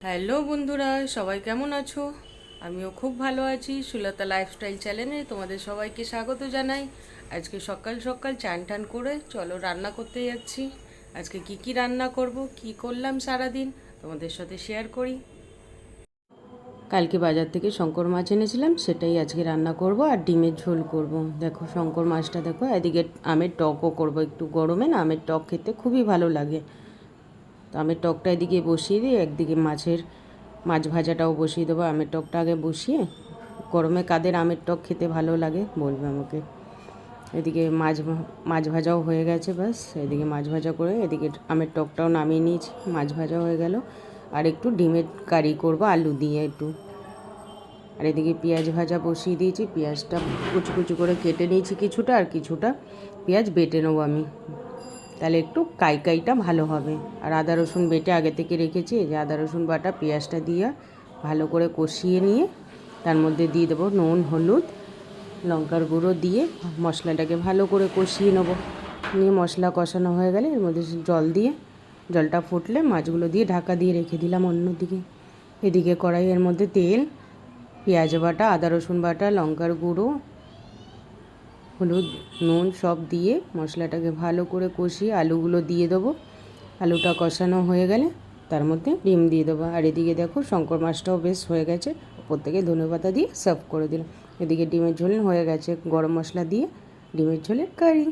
Hello বন্ধুরা, সবাই কেমন আছো? আমিও খুব ভালো আছি। সুলতা লাইফস্টাইল চ্যানেলে তোমাদের সবাইকে স্বাগত জানাই। আজকে সকাল সকাল চান টান করে চলো রান্না করতে যাচ্ছি। আজকে কি কি রান্না করব, কি করলাম সারাদিন তোমাদের সাথে শেয়ার করি। কালকে বাজার থেকে শঙ্কর মাছ এনেছিলাম, সেটাই আজকে রান্না করব আর ডিমের ঝোল করব। দেখো শঙ্কর মাছটা, দেখো এদিকে আমের টকও করব। একটু গরমে না আমের টক খেতে খুবই ভালো লাগে। তো আমের টকটা এদিকে বসিয়ে দিয়ে একদিকে মাছ ভাজাটাও বসিয়ে দেবো। আমের টকটা আগে বসিয়ে, গরমে কাদের আমের টক খেতে ভালো লাগে বলবে আমাকে। এদিকে মাছ ভাজাও হয়ে গেছে, ব্যাস এদিকে মাছ ভাজা করে এদিকে আমের টকটাও নামিয়ে নিয়েছি। মাছ ভাজা হয়ে গেল, আর একটু ডিমের কারি করব আলু দিয়ে একটু। আর এদিকে পেঁয়াজ ভাজা বসিয়ে দিয়েছি। পেঁয়াজটা কুচি কুচি করে কেটে নিয়েছি কিছুটা, আর কিছুটা পেঁয়াজ বেটে নেবো আমি, তাহলে একটু কাইটা ভালো হবে। আর আদা রসুন বেটে আগে থেকে রেখেছি, যে আদা রসুন বাটা পেঁয়াজটা দিয়ে ভালো করে কষিয়ে নিয়ে তার মধ্যে দিয়ে দেবো নুন, হলুদ, লঙ্কার গুঁড়ো দিয়ে মশলাটাকে ভালো করে কষিয়ে নেবো। নিয়ে মশলা কষানো হয়ে গেলে এর মধ্যে জল দিয়ে, জলটা ফুটলে মাছগুলো দিয়ে ঢাকা দিয়ে রেখে দিলাম অন্যদিকে। এদিকে কড়াইয়ের মধ্যে তেল, পেঁয়াজ বাটা, আদা রসুন বাটা, লঙ্কার গুঁড়ো, হলুদ, নুন সব দিয়ে মশলাটাকে ভালো করে কষিয়ে আলুগুলো দিয়ে দেবো। আলুটা কষানো হয়ে গেলে তার মধ্যে ডিম দিয়ে দেবো। আর এদিকে দেখো শঙ্কর মাছটাও বেশ হয়ে গেছে, ওপর থেকে ধনেপাতা দিয়ে সার্ভ করে দিলাম। এদিকে ডিমের ঝোল হয়ে গেছে, গরম মশলা দিয়ে ডিমের ঝোলের কারি।